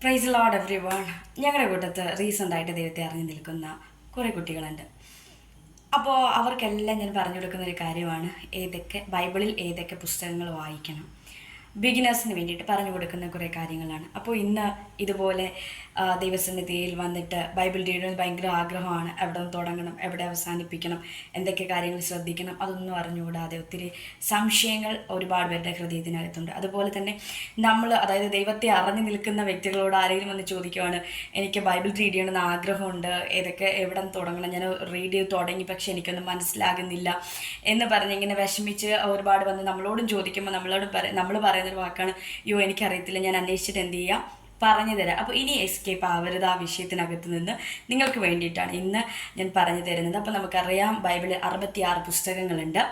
Praise Lord every one. ഞങ്ങളുടെ കൂട്ടത്ത് റീസെൻ്റായിട്ട് ദൈവത്തെ അറിഞ്ഞു നിൽക്കുന്ന കുറേ കുട്ടികളുണ്ട്. അപ്പോൾ അവർക്കെല്ലാം ഞാൻ പറഞ്ഞു കൊടുക്കുന്ന ഒരു കാര്യമാണ് ബൈബിളിൽ ഏതൊക്കെ പുസ്തകങ്ങൾ വായിക്കണം. ബിഗിനേഴ്സിന് വേണ്ടിയിട്ട് പറഞ്ഞു കൊടുക്കുന്ന കുറേ കാര്യങ്ങളാണ്. അപ്പോൾ ഇന്ന് ഇതുപോലെ ദൈവസന്നിധിയിൽ വന്നിട്ട് ബൈബിൾ റീഡിന് ഭയങ്കര ആഗ്രഹമാണ്. എവിടെ നിന്ന് തുടങ്ങണം, എവിടെ അവസാനിപ്പിക്കണം, എന്തൊക്കെ കാര്യങ്ങൾ ശ്രദ്ധിക്കണം, അതൊന്നും അറിഞ്ഞുകൂടാതെ ഒത്തിരി സംശയങ്ങൾ ഒരുപാട് പേരുടെ ഹൃദയത്തിനകത്തുണ്ട്. അതുപോലെ തന്നെ അതായത് ദൈവത്തെ അറിഞ്ഞു നിൽക്കുന്ന വ്യക്തികളോട് ആരെങ്കിലും വന്ന് ചോദിക്കുവാണ്, എനിക്ക് ബൈബിൾ റീഡ് ചെയ്യണമെന്ന് ആഗ്രഹമുണ്ട്, എവിടെ നിന്ന് തുടങ്ങണം, ഞാൻ റീഡ് ചെയ്ത് തുടങ്ങി പക്ഷെ എനിക്കൊന്നും മനസ്സിലാകുന്നില്ല എന്ന് പറഞ്ഞ് ഇങ്ങനെ വിഷമിച്ച് ഒരുപാട് വന്ന് നമ്മളോടും ചോദിക്കുമ്പോൾ നമ്മൾ പറയുന്നൊരു വാക്കാണ്, അയ്യോ എനിക്കറിയത്തില്ല, ഞാൻ അന്വേഷിച്ചിട്ട് എന്ത് ചെയ്യാം, പറഞ്ഞു തരാം. അപ്പോൾ ഇനി എസ്കേപ്പ് ആവരുത് ആ വിഷയത്തിനകത്ത് നിന്ന് നിങ്ങൾക്ക് വേണ്ടിയിട്ടാണ് ഇന്ന് ഞാൻ പറഞ്ഞു തരുന്നത്. അപ്പോൾ നമുക്കറിയാം ബൈബിളിൽ 66 പുസ്തകങ്ങളുണ്ട്.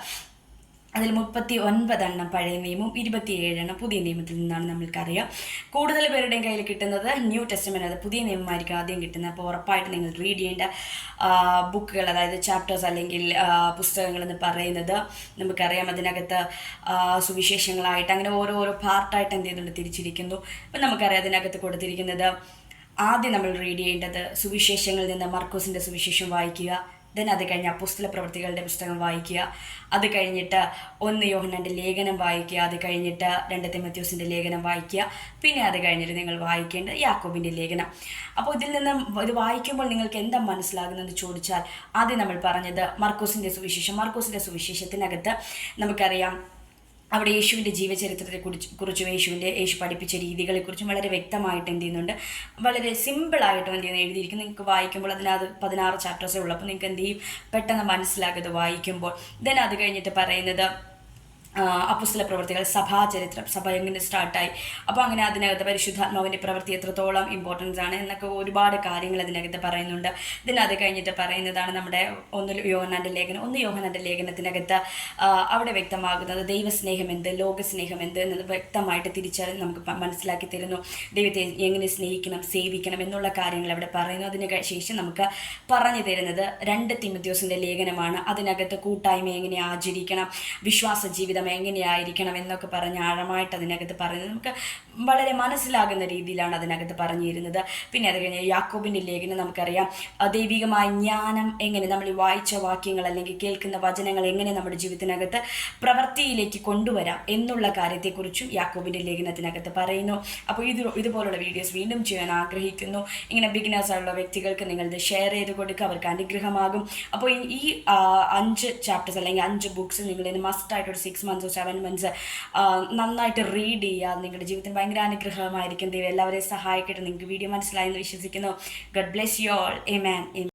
അതിൽ 39 പഴയ നിയമവും 27 പുതിയ നിയമത്തിൽ നിന്നാണ് നമ്മൾക്കറിയാം. കൂടുതൽ പേരുടെയും കയ്യിൽ കിട്ടുന്നത് ന്യൂ ടെസ്റ്റ്മെൻ്റ്, അത് പുതിയ നിയമമായിരിക്കും ആദ്യം കിട്ടുന്നത്. അപ്പോൾ ഉറപ്പായിട്ട് നിങ്ങൾ റീഡ് ചെയ്യേണ്ട ബുക്കുകൾ, അതായത് ചാപ്റ്റേഴ്സ് അല്ലെങ്കിൽ പുസ്തകങ്ങൾ എന്ന് പറയുന്നത് നമുക്കറിയാം. അതിനകത്ത് സുവിശേഷങ്ങളായിട്ട് അങ്ങനെ ഓരോരോ പാർട്ടായിട്ട് എന്ത് ചെയ്യുന്നുണ്ട്, തിരിച്ചിരിക്കുന്നു. അപ്പം നമുക്കറിയാം അതിനകത്ത് കൊടുത്തിരിക്കുന്നത് ആദ്യം നമ്മൾ റീഡ് ചെയ്യേണ്ടത് സുവിശേഷങ്ങളിൽ നിന്ന് മർക്കോസിൻ്റെ സുവിശേഷം വായിക്കുക. അത് കഴിഞ്ഞ് അപ്പോസ്തല പ്രവൃത്തികളുടെ പുസ്തകം വായിക്കുക. അത് കഴിഞ്ഞിട്ട് 1 യോഹന്നാൻ്റെ ലേഖനം വായിക്കുക. അത് കഴിഞ്ഞിട്ട് 2 തിമോഥെയോസിൻ്റെ ലേഖനം വായിക്കുക. പിന്നെ അത് കഴിഞ്ഞിട്ട് നിങ്ങൾ വായിക്കേണ്ടത് യാക്കോബിൻ്റെ ലേഖനം. അപ്പോൾ ഇതിൽ നിന്ന് ഇത് വായിക്കുമ്പോൾ നിങ്ങൾക്ക് എന്താ മനസ്സിലാകുന്നതെന്ന് ചോദിച്ചാൽ ആദ്യം നമ്മൾ പറഞ്ഞത് മർക്കോസിൻ്റെ സുവിശേഷത്തിനകത്ത് നമുക്കറിയാം അവിടെ യേശുവിൻ്റെ ജീവചരിത്രത്തെക്കുറിച്ചും യേശു പഠിപ്പിച്ച രീതികളെക്കുറിച്ചും വളരെ വ്യക്തമായിട്ട് എന്ത് ചെയ്യുന്നുണ്ട്, വളരെ സിമ്പിളായിട്ടും എന്ത് ചെയ്യുന്നത് എഴുതിയിരിക്കും. നിങ്ങൾക്ക് വായിക്കുമ്പോൾ അതിനകത്ത് 16 ചാപ്റ്റേഴ്സേ ഉള്ളൂ. അപ്പോൾ നിങ്ങൾക്ക് എന്ത് ചെയ്യും, പെട്ടെന്ന് മനസ്സിലാകുന്നത് വായിക്കുമ്പോൾ. അത് കഴിഞ്ഞിട്ട് പറയുന്നത് അപ്പോസ്തല പ്രവൃത്തികൾ, സഭാചരിത്രം, സഭ എങ്ങനെ സ്റ്റാർട്ടായി, അപ്പോൾ അങ്ങനെ അതിനകത്ത് പരിശുദ്ധാത്മാവിൻ്റെ പ്രവൃത്തി എത്രത്തോളം ഇമ്പോർട്ടൻസ് ആണ് എന്നൊക്കെ ഒരുപാട് കാര്യങ്ങൾ അതിനകത്ത് പറയുന്നുണ്ട്. അത് കഴിഞ്ഞിട്ട് പറയുന്നതാണ് നമ്മുടെ 1 യോഹന്നാൻ്റെ ലേഖനത്തിനകത്ത് അവിടെ വ്യക്തമാകുന്നത് ദൈവസ്നേഹം എന്ത്, ലോകസ്നേഹം എന്ത് എന്നത് വ്യക്തമായിട്ട് തിരിച്ചറിഞ്ഞ് നമുക്ക് മനസ്സിലാക്കി തരുന്നു. ദൈവത്തെ എങ്ങനെ സ്നേഹിക്കണം, സേവിക്കണം എന്നുള്ള കാര്യങ്ങൾ അവിടെ പറയുന്നു. അതിന് ശേഷം നമുക്ക് പറഞ്ഞു തരുന്നത് 2 തിമോഥെയോസിൻ്റെ ലേഖനമാണ്. അതിനകത്ത് കൂട്ടായ്മ എങ്ങനെ ആചരിക്കണം, വിശ്വാസ ജീവിതം എങ്ങനെയായിരിക്കണം എന്നൊക്കെ പറഞ്ഞ് ആഴമായിട്ട് അതിനകത്ത് പറയുന്നത് നമുക്ക് വളരെ മനസ്സിലാകുന്ന രീതിയിലാണ് അതിനകത്ത് പറഞ്ഞിരുന്നത്. പിന്നെ അത് കഴിഞ്ഞ് യാക്കോബിൻ്റെ ലേഖനം നമുക്കറിയാം ദൈവികമായ ജ്ഞാനം എങ്ങനെ നമ്മൾ ഈ വായിച്ച വാക്യങ്ങൾ അല്ലെങ്കിൽ കേൾക്കുന്ന വചനങ്ങൾ എങ്ങനെ നമ്മുടെ ജീവിതത്തിനകത്ത് പ്രവൃത്തിയിലേക്ക് കൊണ്ടുവരാം എന്നുള്ള കാര്യത്തെക്കുറിച്ചും യാക്കോബിൻ്റെ ലേഖനത്തിനകത്ത് പറയുന്നു. അപ്പോൾ ഇതുപോലുള്ള വീഡിയോസ് വീണ്ടും ചെയ്യാൻ ആഗ്രഹിക്കുന്നു. ഇങ്ങനെ ബിഗിനേഴ്സായുള്ള വ്യക്തികൾക്ക് നിങ്ങളിത് ഷെയർ ചെയ്ത് കൊടുക്കുക, അവർക്ക് അനുഗ്രഹമാകും. അപ്പോൾ ഈ 5 ചാപ്റ്റേഴ്സ് അല്ലെങ്കിൽ 5 ബുക്സ് നിങ്ങളിന്ന് മസ്റ്റായിട്ടൊരു 6 months 7 months നന്നായിട്ട് റീഡ് ചെയ്യുക. നിങ്ങളുടെ ജീവിതത്തിന് ഭയങ്കര അനുഗ്രഹമായിരിക്കും. ദൈവം എല്ലാവരെയും സഹായിക്കട്ടെ. നിങ്ങൾക്ക് വീഡിയോ മനസ്സിലായെന്ന് വിശ്വസിക്കുന്നു. Garh bless you all. Amen.